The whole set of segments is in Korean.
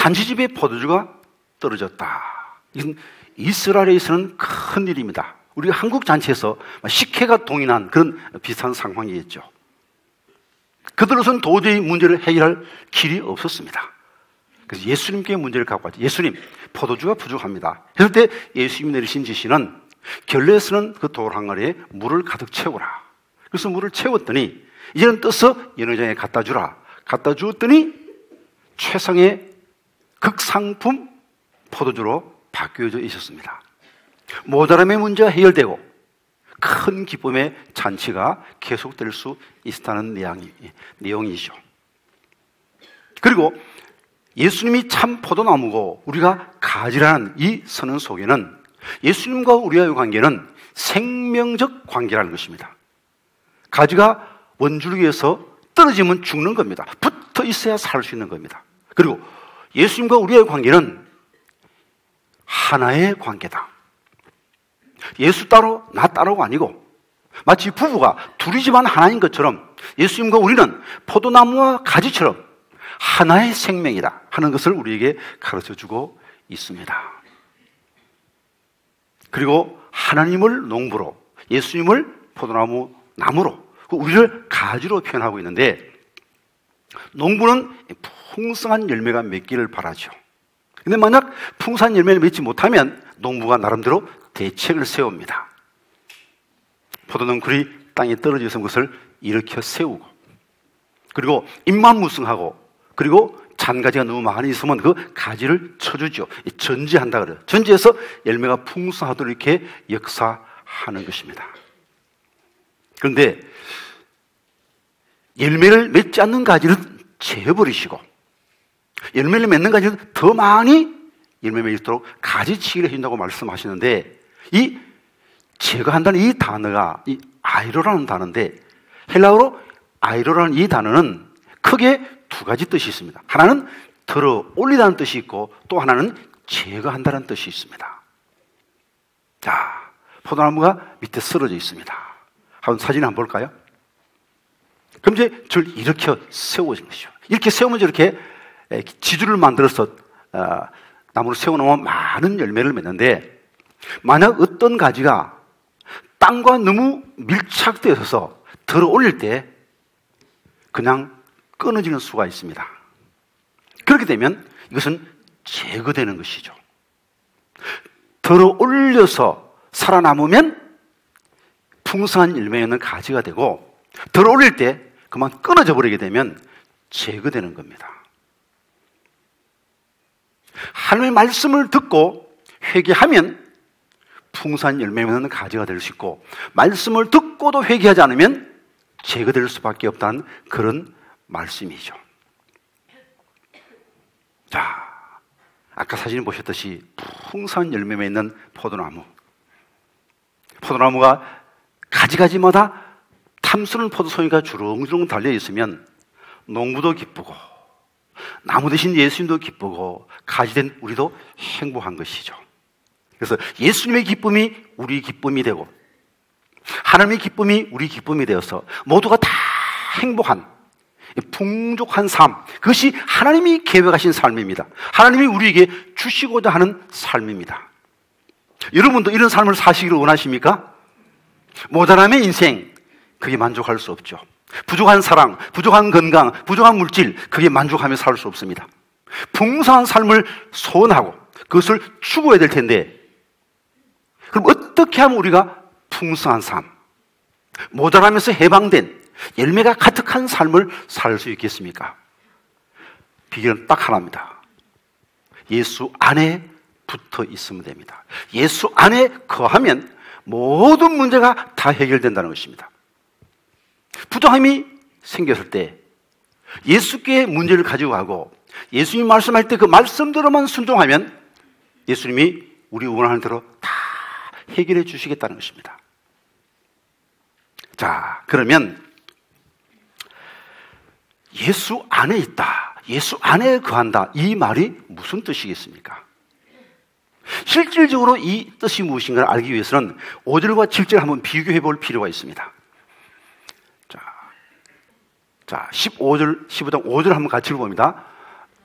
잔치집에 포도주가 떨어졌다. 이건 이스라엘에서는 큰 일입니다. 우리 한국 잔치에서 식혜가 동인한 그런 비슷한 상황이겠죠. 그들로서는 도저히 문제를 해결할 길이 없었습니다. 그래서 예수님께 문제를 갖고 왔죠. 예수님, 포도주가 부족합니다. 그럴 때 예수님이 내리신 지시는 결례 쓰는 그 돌 항아리에 물을 가득 채우라. 그래서 물을 채웠더니 이제는 떠서 연회장에 갖다 주라. 갖다 주었더니 최상의 극상품 포도주로 바뀌어져 있었습니다. 모자람의 문제가 해결되고 큰 기쁨의 잔치가 계속될 수 있다는 내용이죠. 그리고 예수님이 참 포도나무고 우리가 가지라는 이 선언 속에는 예수님과 우리와의 관계는 생명적 관계라는 것입니다. 가지가 원줄기에서 떨어지면 죽는 겁니다. 붙어 있어야 살 수 있는 겁니다. 그리고 예수님과 우리와의 관계는 하나의 관계다. 예수 따로 나 따로가 아니고 마치 부부가 둘이지만 하나인 것처럼 예수님과 우리는 포도나무와 가지처럼 하나의 생명이다 하는 것을 우리에게 가르쳐주고 있습니다. 그리고 하나님을 농부로, 예수님을 포도나무 나무로, 우리를 가지로 표현하고 있는데, 농부는 풍성한 열매가 맺기를 바라죠. 근데 만약 풍성한 열매를 맺지 못하면 농부가 나름대로 대책을 세웁니다. 포도농굴이 땅에 떨어져서 그것을 일으켜 세우고, 그리고 잎만 무성하고, 그리고 잔가지가 너무 많이 있으면 그 가지를 쳐주죠. 전지한다 그래요. 전지해서 열매가 풍성하도록 이렇게 역사하는 것입니다. 그런데 열매를 맺지 않는 가지를 재버리시고 열매를 맺는 가지를 더 많이 열매 맺도록 가지치기를 해준다고 말씀하시는데, 이 제거한다는 이 단어가 이 아이로라는 단어인데, 헬라어로 아이로라는 이 단어는 크게 두 가지 뜻이 있습니다. 하나는 들어 올리다는 뜻이 있고 또 하나는 제거한다는 뜻이 있습니다. 자, 포도나무가 밑에 쓰러져 있습니다. 한번 사진 한번 볼까요? 그럼 이제 저를 일으켜 세워진 것이죠. 이렇게 세우면 이렇게 지주를 만들어서 나무를 세워놓으면 많은 열매를 맺는데, 만약 어떤 가지가 땅과 너무 밀착되어 있어서 들어 올릴 때 그냥 끊어지는 수가 있습니다. 그렇게 되면 이것은 제거되는 것이죠. 들어 올려서 살아남으면 풍성한 열매 있는 가지가 되고, 들어 올릴 때 그만 끊어져 버리게 되면 제거되는 겁니다. 하나님의 말씀을 듣고 회개하면 풍성한 열매 있는 가지가 될 수 있고, 말씀을 듣고도 회개하지 않으면 제거될 수밖에 없다는 그런 말씀이죠. 자, 아까 사진 보셨듯이 풍성한 열매 맺는 포도나무. 포도나무가 가지가지마다 탐스러운 포도송이가 주렁주렁 달려 있으면 농부도 기쁘고 나무 대신 예수님도 기쁘고 가지된 우리도 행복한 것이죠. 그래서 예수님의 기쁨이 우리 기쁨이 되고 하나님의 기쁨이 우리 기쁨이 되어서 모두가 다 행복한 풍족한 삶, 그것이 하나님이 계획하신 삶입니다. 하나님이 우리에게 주시고자 하는 삶입니다. 여러분도 이런 삶을 사시기를 원하십니까? 모자람의 인생, 그게 만족할 수 없죠. 부족한 사랑, 부족한 건강, 부족한 물질, 그게 만족하며 살 수 없습니다. 풍성한 삶을 소원하고 그것을 추구해야 될 텐데, 그럼 어떻게 하면 우리가 풍성한 삶, 모자라면서 해방된 열매가 가득한 삶을 살 수 있겠습니까? 비결은 딱 하나입니다. 예수 안에 붙어 있으면 됩니다. 예수 안에 거하면 모든 문제가 다 해결된다는 것입니다. 부족함이 생겼을 때 예수께 문제를 가지고 가고 예수님 말씀할 때 그 말씀대로만 순종하면 예수님이 우리 원하는 대로 다 해결해 주시겠다는 것입니다. 자, 그러면 예수 안에 있다, 예수 안에 거한다, 이 말이 무슨 뜻이겠습니까? 실질적으로 이 뜻이 무엇인가를 알기 위해서는 5절과 7절 한번 비교해 볼 필요가 있습니다. 자, 15장 5절 한번 같이 읽어봅니다.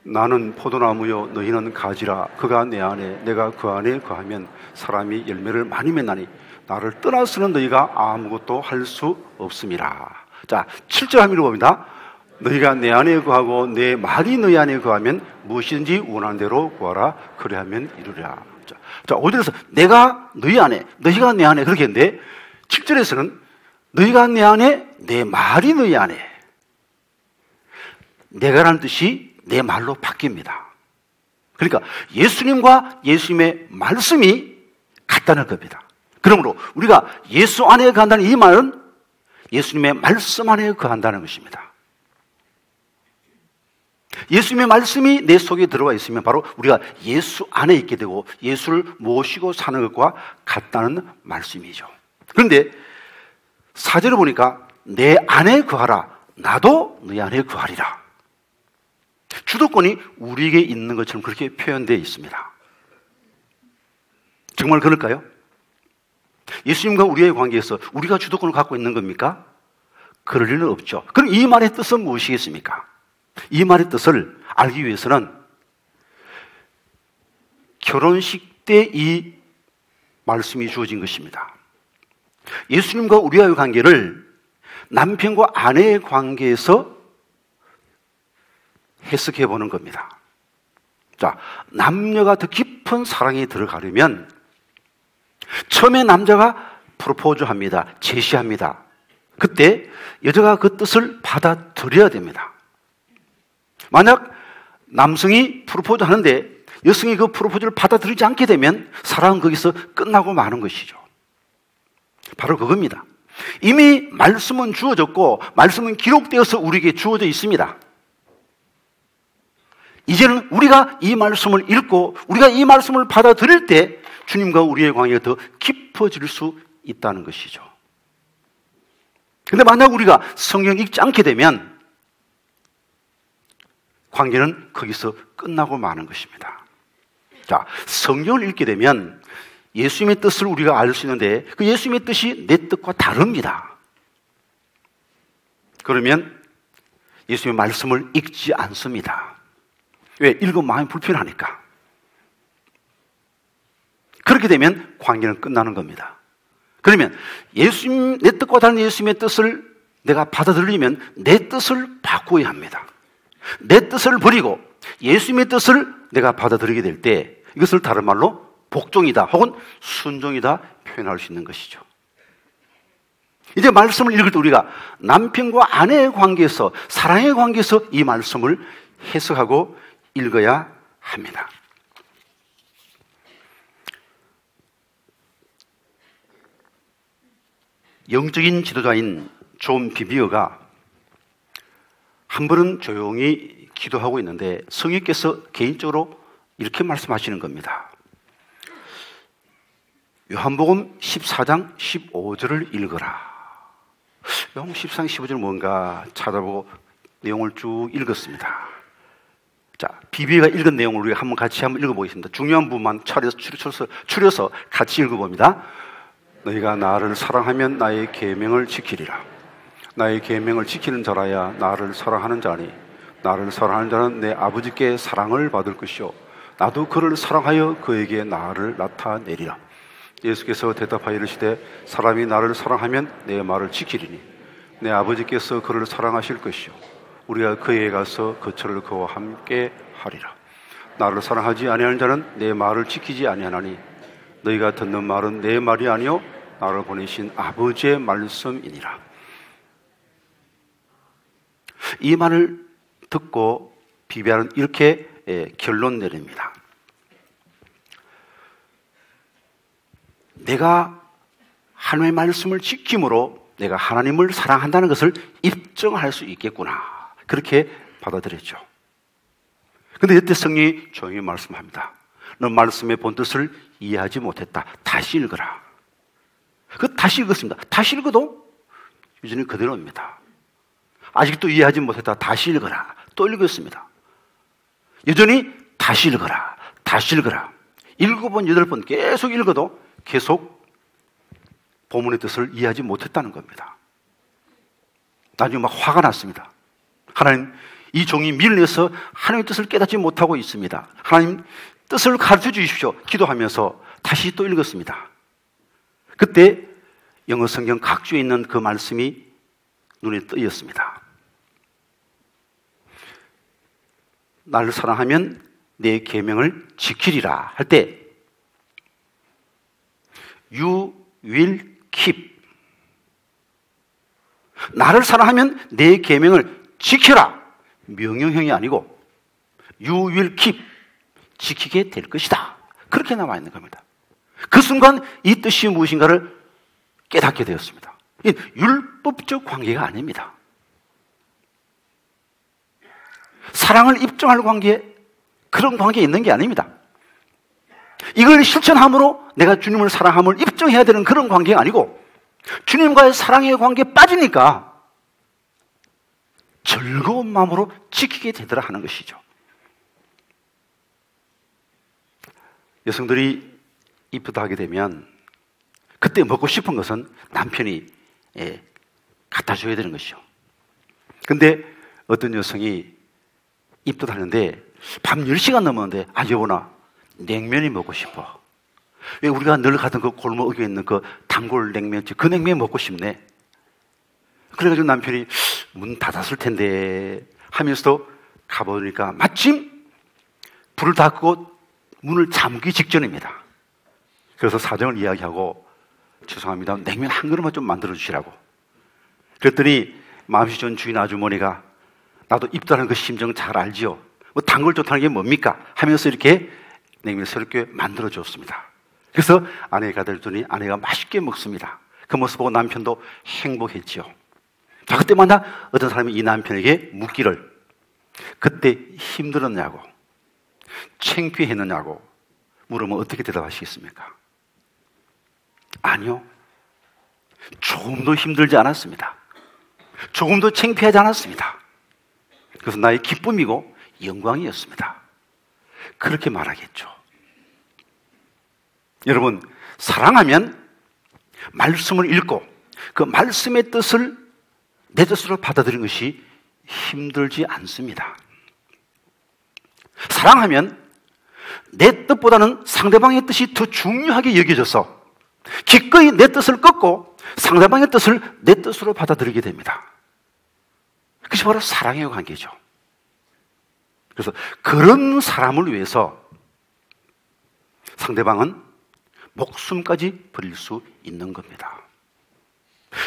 나는 포도나무요 너희는 가지라. 그가 내 안에 내가 그 안에 거하면 사람이 열매를 많이 맺나니 나를 떠나서는 너희가 아무것도 할 수 없음이라. 자, 7절 한번 읽어봅니다. 너희가 내 안에 거하고 내 말이 너희 안에 거하면 무엇이든지 원하는 대로 구하라. 그래하면 이루리라. 자, 5절에서 내가 너희 안에, 너희가 내 안에 그렇게 했는데 7절에서는 너희가 내 안에, 내 말이 너희 안에. 내가라는 뜻이 내 말로 바뀝니다. 그러니까 예수님과 예수님의 말씀이 같다는 겁니다. 그러므로 우리가 예수 안에 거한다는 이 말은 예수님의 말씀 안에 거한다는 것입니다. 예수님의 말씀이 내 속에 들어가 있으면 바로 우리가 예수 안에 있게 되고 예수를 모시고 사는 것과 같다는 말씀이죠. 그런데 4절을 보니까 내 안에 거하라. 나도 너희 안에 거하리라. 주도권이 우리에게 있는 것처럼 그렇게 표현되어 있습니다. 정말 그럴까요? 예수님과 우리의 관계에서 우리가 주도권을 갖고 있는 겁니까? 그럴 리는 없죠. 그럼 이 말의 뜻은 무엇이겠습니까? 이 말의 뜻을 알기 위해서는 결혼식 때 이 말씀이 주어진 것입니다. 예수님과 우리와의 관계를 남편과 아내의 관계에서 해석해 보는 겁니다. 자, 남녀가 더 깊은 사랑에 들어가려면 처음에 남자가 프로포즈 합니다. 제시합니다. 그때 여자가 그 뜻을 받아들여야 됩니다. 만약 남성이 프로포즈 하는데 여성이 그 프로포즈를 받아들이지 않게 되면 사랑은 거기서 끝나고 마는 것이죠. 바로 그겁니다. 이미 말씀은 주어졌고 말씀은 기록되어서 우리에게 주어져 있습니다. 이제는 우리가 이 말씀을 읽고 우리가 이 말씀을 받아들일 때 주님과 우리의 관계가 더 깊어질 수 있다는 것이죠. 그런데 만약 우리가 성경을 읽지 않게 되면 관계는 거기서 끝나고 마는 것입니다. 자, 성경을 읽게 되면 예수님의 뜻을 우리가 알 수 있는데 그 예수님의 뜻이 내 뜻과 다릅니다. 그러면 예수님의 말씀을 읽지 않습니다. 왜? 읽으면 마음이 불편하니까. 그렇게 되면 관계는 끝나는 겁니다. 그러면 예수님, 내 뜻과 다른 예수님의 뜻을 내가 받아들이면 내 뜻을 바꾸어야 합니다. 내 뜻을 버리고 예수님의 뜻을 내가 받아들이게 될 때 이것을 다른 말로 복종이다 혹은 순종이다 표현할 수 있는 것이죠. 이제 말씀을 읽을 때 우리가 남편과 아내의 관계에서 사랑의 관계에서 이 말씀을 해석하고 읽어야 합니다. 영적인 지도자인 존 비비어가 한 번은 조용히 기도하고 있는데 성령께서 개인적으로 이렇게 말씀하시는 겁니다. 요한복음 14장 15절을 읽어라. 요한복음 14장 15절 뭔가 찾아보고 내용을 쭉 읽었습니다. 자, 비비가 읽은 내용을 우리가 같이 한번 읽어보겠습니다. 중요한 부분만 추려서 같이 읽어봅니다. 너희가 나를 사랑하면 나의 계명을 지키리라. 나의 계명을 지키는 자라야 나를 사랑하는 자니 나를 사랑하는 자는 내 아버지께 사랑을 받을 것이요 나도 그를 사랑하여 그에게 나를 나타내리라. 예수께서 대답하여 이르시되 사람이 나를 사랑하면 내 말을 지키리니 내 아버지께서 그를 사랑하실 것이요 우리가 그에게 가서 그처를 그와 함께 하리라. 나를 사랑하지 아니하는 자는 내 말을 지키지 아니하나니 너희가 듣는 말은 내 말이 아니요 나를 보내신 아버지의 말씀이니라. 이 말을 듣고 비비아는 이렇게 결론 내립니다. 내가 하나님의 말씀을 지킴으로 내가 하나님을 사랑한다는 것을 입증할 수 있겠구나. 그렇게 받아들였죠. 그런데 이때 성령이 조용히 말씀합니다. 너 말씀의 본뜻을 이해하지 못했다. 다시 읽어라. 다시 읽었습니다. 다시 읽어도 여전히 그대로입니다. 아직도 이해하지 못했다. 다시 읽어라. 또 읽었습니다. 여전히 다시 읽어라. 다시 읽어라. 7번, 8번 계속 읽어도 계속 본문의 뜻을 이해하지 못했다는 겁니다. 나중에 막 화가 났습니다. 하나님, 이 종이 밀려서 하나님의 뜻을 깨닫지 못하고 있습니다. 하나님 뜻을 가르쳐 주십시오. 기도하면서 다시 또 읽었습니다. 그때 영어 성경 각주에 있는 그 말씀이 눈에 뜨였습니다. 나를 사랑하면 내 계명을 지키리라 할 때 You will keep. 나를 사랑하면 내 계명을 지켜라. 명령형이 아니고 You will keep. 지키게 될 것이다. 그렇게 나와 있는 겁니다. 그 순간 이 뜻이 무엇인가를 깨닫게 되었습니다. 율법적 관계가 아닙니다. 사랑을 입증할 관계, 그런 관계에 있는 게 아닙니다. 이걸 실천함으로 내가 주님을 사랑함을 입증해야 되는 그런 관계가 아니고 주님과의 사랑의 관계에 빠지니까 즐거운 마음으로 지키게 되더라 하는 것이죠. 여성들이 입부하게 되면 그때 먹고 싶은 것은 남편이 갖다 줘야 되는 것이죠. 근데 어떤 여성이 입덧하는데 밤 10시가 넘었는데 여보나 냉면이 먹고 싶어. 왜 우리가 늘 가던 그 골목에 있는 그 단골 냉면집 그 냉면 먹고 싶네. 그래가지고 남편이 문 닫았을 텐데 하면서도 가보니까 마침 불을 다 끄고 문을 잠기 직전입니다. 그래서 사정을 이야기하고 죄송합니다. 냉면 한 그릇만 좀 만들어 주시라고. 그랬더니 마음씨 좋은 주인 아주머니가 나도 입다는 그 심정 잘 알지요. 뭐 단골 좋다는 게 뭡니까? 하면서 이렇게 냉면을 새롭게 만들어 줬습니다. 그래서 아내가 들더니 아내가 맛있게 먹습니다. 그 모습 보고 남편도 행복했지요. 자, 그때마다 어떤 사람이 이 남편에게 묻기를 그때 힘들었냐고 창피했느냐고 물으면 어떻게 대답하시겠습니까? 아니요. 조금도 힘들지 않았습니다. 조금도 창피하지 않았습니다. 그래서 나의 기쁨이고 영광이었습니다. 그렇게 말하겠죠. 여러분, 사랑하면 말씀을 읽고 그 말씀의 뜻을 내 뜻으로 받아들이는 것이 힘들지 않습니다. 사랑하면 내 뜻보다는 상대방의 뜻이 더 중요하게 여겨져서 기꺼이 내 뜻을 꺾고 상대방의 뜻을 내 뜻으로 받아들이게 됩니다. 그것이 바로 사랑의 관계죠. 그래서 그런 사람을 위해서 상대방은 목숨까지 버릴 수 있는 겁니다.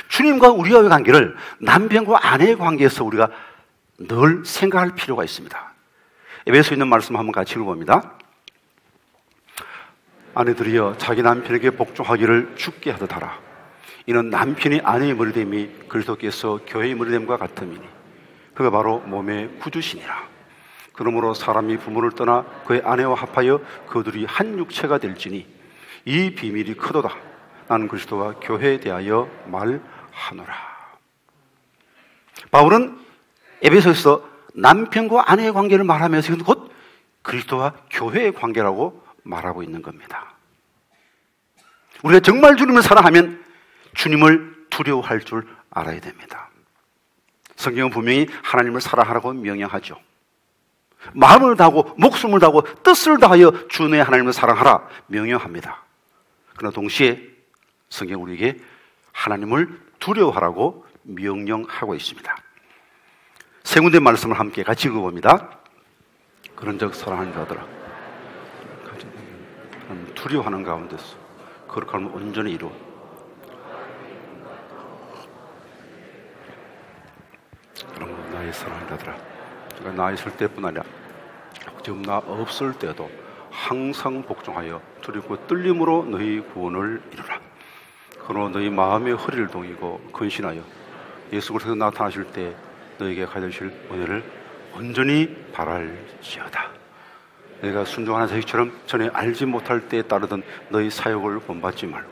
주님과 우리와의 관계를 남편과 아내의 관계에서 우리가 늘 생각할 필요가 있습니다. 에베소에 있는 말씀 한번 같이 읽어봅니다. 아내들이여 자기 남편에게 복종하기를 죽게 하듯 하라. 이는 남편이 아내의 머리됨이 그리스도께서 교회의 머리됨과 같음이니 그가 바로 몸의 구주시니라. 그러므로 사람이 부모를 떠나 그의 아내와 합하여 그들이 한 육체가 될지니 이 비밀이 크도다. 나는 그리스도와 교회에 대하여 말하노라. 바울은 에베소에서 남편과 아내의 관계를 말하면서 곧 그리스도와 교회의 관계라고 말하고 있는 겁니다. 우리가 정말 주님을 사랑하면 주님을 두려워할 줄 알아야 됩니다. 성경은 분명히 하나님을 사랑하라고 명령하죠. 마음을 다하고 목숨을 다하고 뜻을 다하여 주 내 하나님을 사랑하라 명령합니다. 그러나 동시에 성경 우리에게 하나님을 두려워하라고 명령하고 있습니다. 세 군데 말씀을 함께 같이 읽어봅니다. 그런즉 사랑하는 자들아 두려워하는 가운데서 거룩함을 온전히 이루어 그러므로 나의 사랑하는 자들아 내가 나 있을 때뿐 아니라 지금 나 없을 때도 항상 복종하여 두렵고 떨림으로 너희 구원을 이루라. 그러나 너희 마음의 허리를 동이고 근신하여 예수 그리스도께서 나타나실 때 너에게 가져주실 은혜를 온전히 바랄지어다. 내가 순종하는 자식처럼 전에 알지 못할 때에 따르던 너희 사역을 본받지 말고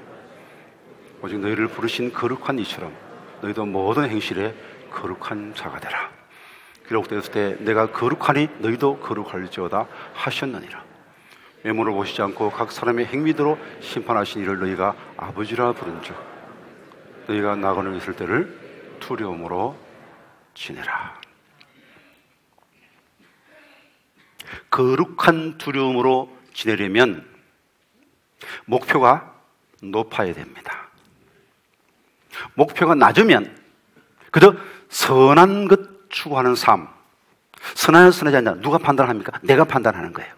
오직 너희를 부르신 거룩한 이처럼 너희도 모든 행실에 거룩한 자가 되라. 기록되었을 때 내가 거룩하니 너희도 거룩할지어다 하셨느니라. 외모를 보시지 않고 각 사람의 행위대로 심판하신 이를 너희가 아버지라 부른즉 너희가 나그네 있을 때를 두려움으로 지내라. 거룩한 두려움으로 지내려면 목표가 높아야 됩니다. 목표가 낮으면 그저 선한 것 추구하는 삶, 선하냐 선하지 않냐 누가 판단합니까? 내가 판단하는 거예요.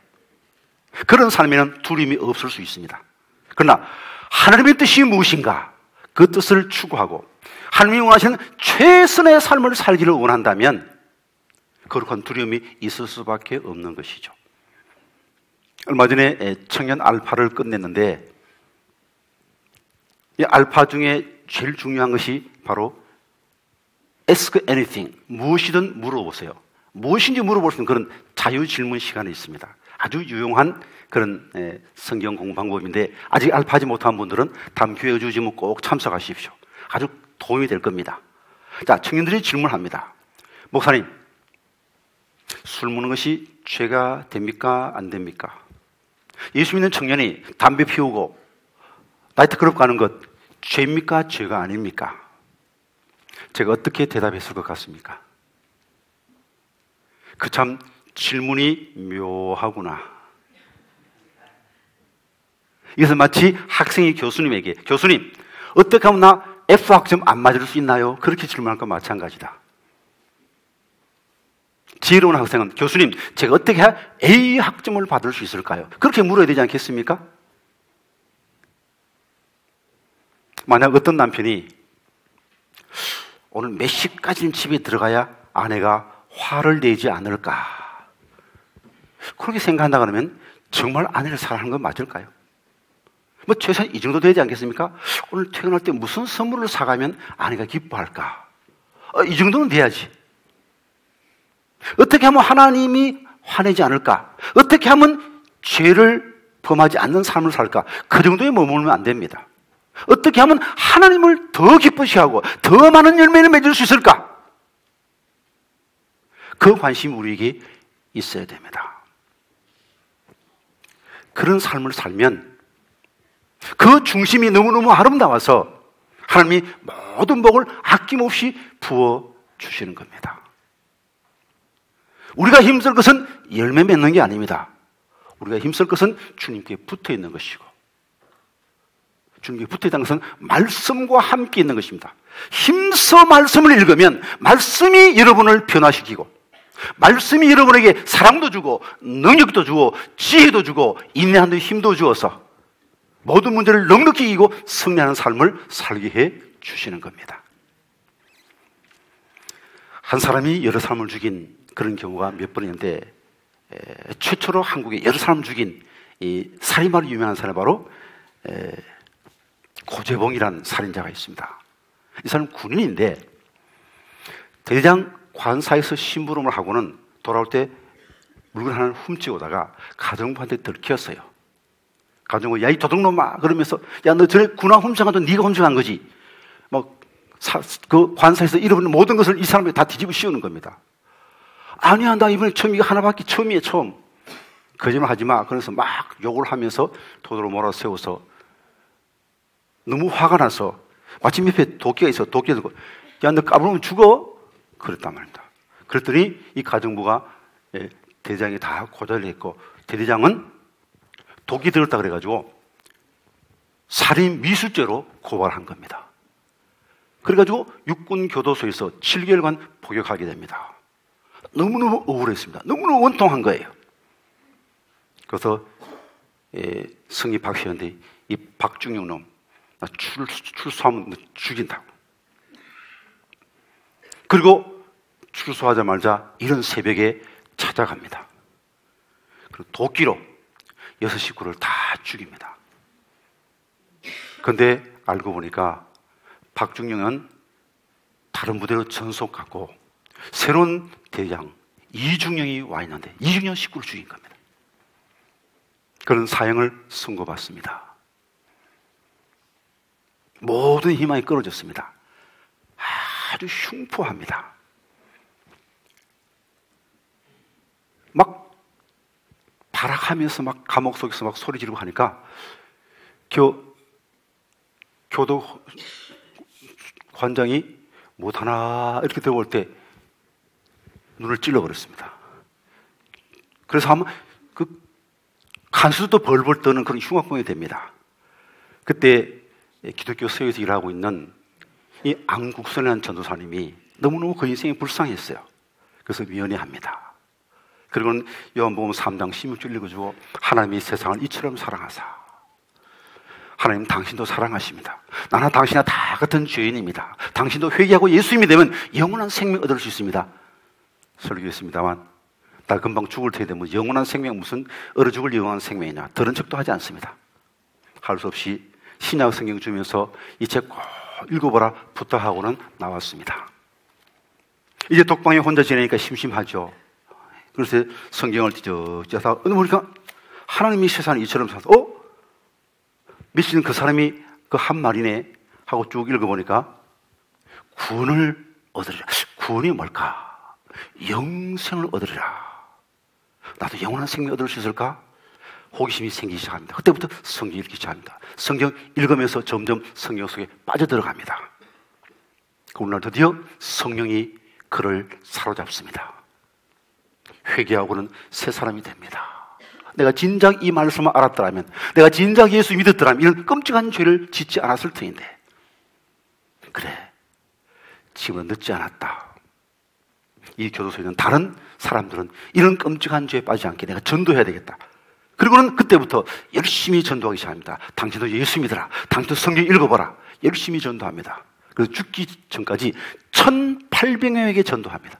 그런 삶에는 두려움이 없을 수 있습니다. 그러나 하나님의 뜻이 무엇인가? 그 뜻을 추구하고 하나님이 원하시는 최선의 삶을 살기를 원한다면 거룩한 두려움이 있을 수밖에 없는 것이죠. 얼마 전에 청년 알파를 끝냈는데 이 알파 중에 제일 중요한 것이 바로 Ask anything, 무엇이든 물어보세요. 무엇인지 물어볼 수 있는 그런 자유질문 시간이 있습니다. 아주 유용한 그런 성경 공부 방법인데 아직 알파하지 못한 분들은 다음 기회에 주시면 꼭 참석하십시오. 아주 도움이 될 겁니다. 자, 청년들이 질문합니다. 목사님, 술 먹는 것이 죄가 됩니까? 안 됩니까? 예수 믿는 청년이 담배 피우고 나이트클럽 가는 것 죄입니까? 죄가 아닙니까? 제가 어떻게 대답했을 것 같습니까? 그 참 질문이 묘하구나. 이것은 마치 학생이 교수님에게 교수님, 어떻게 하면 나 F학점 안 맞을 수 있나요? 그렇게 질문할 것 마찬가지다. 지혜로운 학생은 교수님, 제가 어떻게 해야 A 학점을 받을 수 있을까요? 그렇게 물어야 되지 않겠습니까? 만약 어떤 남편이 오늘 몇 시까지는 집에 들어가야 아내가 화를 내지 않을까? 그렇게 생각한다 그러면 정말 아내를 사랑하는 건 맞을까요? 뭐 최소한 이 정도 되지 않겠습니까? 오늘 퇴근할 때 무슨 선물을 사가면 아내가 기뻐할까? 이 정도는 돼야지. 어떻게 하면 하나님이 화내지 않을까? 어떻게 하면 죄를 범하지 않는 삶을 살까? 그 정도에 머물면 안 됩니다. 어떻게 하면 하나님을 더 기쁘시게 하고 더 많은 열매를 맺을 수 있을까? 그 관심이 우리에게 있어야 됩니다. 그런 삶을 살면 그 중심이 너무너무 아름다워서 하나님이 모든 복을 아낌없이 부어주시는 겁니다. 우리가 힘쓸 것은 열매 맺는 게 아닙니다. 우리가 힘쓸 것은 주님께 붙어 있는 것이고 주님께 붙어 있다는 것은 말씀과 함께 있는 것입니다. 힘써 말씀을 읽으면 말씀이 여러분을 변화시키고 말씀이 여러분에게 사랑도 주고 능력도 주고 지혜도 주고 인내하는 힘도 주어서 모든 문제를 넉넉히 이기고 승리하는 삶을 살게 해 주시는 겁니다. 한 사람이 여러 사람을 죽인 그런 경우가 몇 번 있는데 최초로 한국에 여러 사람을 죽인 이 살인마로 유명한 사람이 바로 고재봉이라는 살인자가 있습니다. 이 사람은 군인인데 대장 관사에서 심부름을 하고는 돌아올 때 물건 하나를 훔치고다가 가정부한테 들켰어요. 가정부, 야, 이 도둑놈아! 그러면서, 야, 너 전에 군화 훔쳐가도 네가 훔쳐간 거지. 그 관사에서 잃어버린 모든 것을 이 사람이 다 뒤집어 씌우는 겁니다. 아니야, 나 이번에 처음, 이거 하나밖에 처음이에요, 처음. 거짓말 하지 마. 그래서 막 욕을 하면서 도도로 몰아세워서 너무 화가 나서 마침 옆에 도끼가 있어. 도끼가 들고, 야, 너 까불면 죽어? 그랬단 말입니다. 그랬더니 이 가정부가 대장이 다 고발을 했고 대대장은 독이 들었다 그래가지고 살인 미수죄로 고발한 겁니다. 그래가지고 육군교도소에서 7개월간 복역하게 됩니다. 너무너무 억울했습니다. 너무너무 원통한 거예요. 그래서 성이 박씨한테 이 박중영 놈 나 출소하면 죽인다고. 그리고 출소하자마자 이른 새벽에 찾아갑니다. 그리고 도끼로 6 식구를 다 죽입니다. 그런데 알고 보니까 박중영은 다른 부대로 전속하고 새로운 대장 이중영이 와 있는데 이중영 식구를 죽인 겁니다. 그런 사형을 선고받습니다. 모든 희망이 끊어졌습니다. 아주 흉포합니다. 막 발악하면서 막 감옥 속에서 막 소리 지르고 하니까 교도 관장이 못하나 이렇게 들어올 때 눈을 찔러버렸습니다. 그래서 한번 그 간수도 벌벌 떠는 그런 흉악범이 됩니다. 그때 기독교 서에서 일하고 있는 이 안국선이라는 전도사님이 너무너무 그 인생이 불쌍했어요. 그래서 미연해합니다. 그리고는 요한복음 3장 16절 읽어주고 하나님이 세상을 이처럼 사랑하사 하나님 당신도 사랑하십니다. 나나 당신이나 다 같은 죄인입니다. 당신도 회개하고 예수 믿으면 영원한 생명 얻을 수 있습니다. 설교했습니다만 나 금방 죽을 테니 뭐 영원한 생명 무슨 얼어 죽을 영원한 생명이냐 들은 척도 하지 않습니다. 할 수 없이 신약 성경 주면서 이 책 꼭 읽어보라 부탁하고는 나왔습니다. 이제 독방에 혼자 지내니까 심심하죠. 그래서 성경을 뒤적뒤적 보니까 하나님이 세상을 이처럼 사서 미친 그 사람이 그 한 말이네 하고 쭉 읽어보니까 구원을 얻으리라. 구원이 뭘까? 영생을 얻으리라. 나도 영원한 생명 얻을 수 있을까? 호기심이 생기기 시작합니다. 그때부터 성경 읽기 시작합니다. 성경 읽으면서 점점 성경 속에 빠져들어갑니다. 오늘 드디어 성령이 그를 사로잡습니다. 회개하고는 새 사람이 됩니다. 내가 진작 이 말씀을 알았더라면, 내가 진작 예수 믿었더라면 이런 끔찍한 죄를 짓지 않았을 터인데, 그래, 지금은 늦지 않았다. 이 교도소에 있는 다른 사람들은 이런 끔찍한 죄에 빠지지 않게 내가 전도해야 되겠다. 그리고는 그때부터 열심히 전도하기 시작합니다. 당신도 예수 믿어라. 당신도 성경 읽어보라. 열심히 전도합니다. 그래서 죽기 전까지 1,800명에게 전도합니다.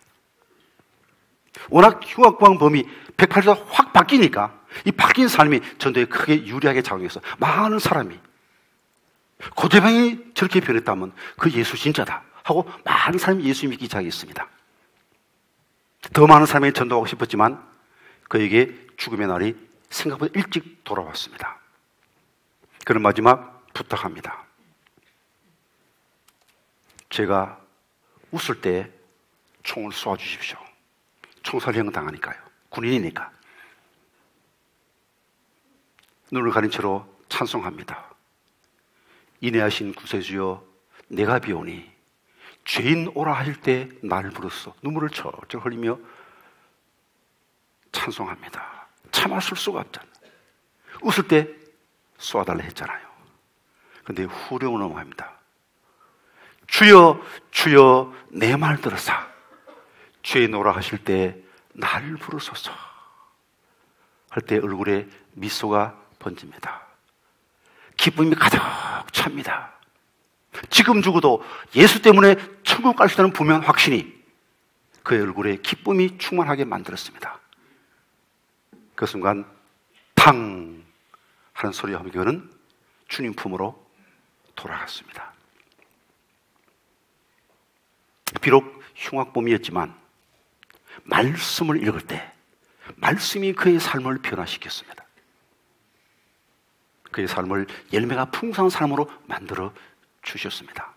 워낙 흉악범 범이 180도 확 바뀌니까 이 바뀐 삶이 전도에 크게 유리하게 작용해서 많은 사람이 고대병이 저렇게 변했다면 그 예수 진짜다 하고 많은 사람이 예수 믿기 시작했습니다. 더 많은 사람이 전도하고 싶었지만 그에게 죽음의 날이 생각보다 일찍 돌아왔습니다. 그런 마지막 부탁합니다. 제가 웃을 때 총을 쏘아주십시오. 총살형 당하니까요. 군인이니까. 눈을 가린 채로 찬송합니다. 인내하신 구세주여 내가 비오니 죄인 오라 할 때 나를 부르소. 눈물을 철철 흘리며 찬송합니다. 참았을 수가 없잖아요. 웃을 때 쏘아달라 했잖아요. 그런데 후령을 넘어갑니다. 주여 주여 내 말 들으사 죄인 오라 하실 때 나를 부르소서 할 때 얼굴에 미소가 번집니다. 기쁨이 가득 찹니다. 지금 죽어도 예수 때문에 천국 갈 수 있다는 분명한 확신이 그의 얼굴에 기쁨이 충만하게 만들었습니다. 그 순간 탕 하는 소리와 함께 그는 주님 품으로 돌아갔습니다. 비록 흉악범이었지만 말씀을 읽을 때 말씀이 그의 삶을 변화시켰습니다. 그의 삶을 열매가 풍성한 삶으로 만들어 주셨습니다.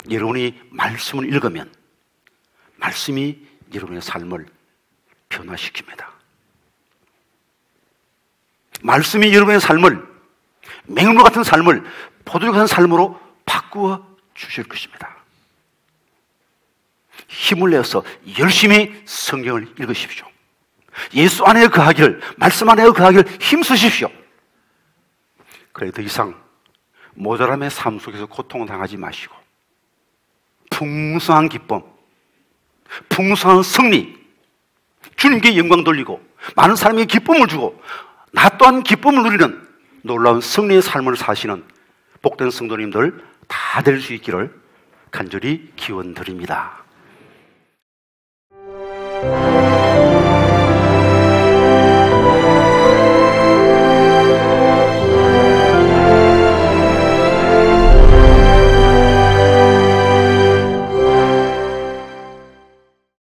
여러분이 말씀을 읽으면 말씀이 여러분의 삶을 변화시킵니다. 말씀이 여러분의 삶을 맹물 같은 삶을 포도주 같은 삶으로 바꾸어 주실 것입니다. 힘을 내어서 열심히 성경을 읽으십시오. 예수 안에 거하기를, 말씀 안에 거하기를 힘쓰십시오. 그래 더 이상 모자람의 삶 속에서 고통을 당하지 마시고 풍성한 기쁨, 풍성한 승리, 주님께 영광 돌리고 많은 사람에게 기쁨을 주고 나 또한 기쁨을 누리는 놀라운 승리의 삶을 사시는 복된 성도님들 다 될 수 있기를 간절히 기원드립니다.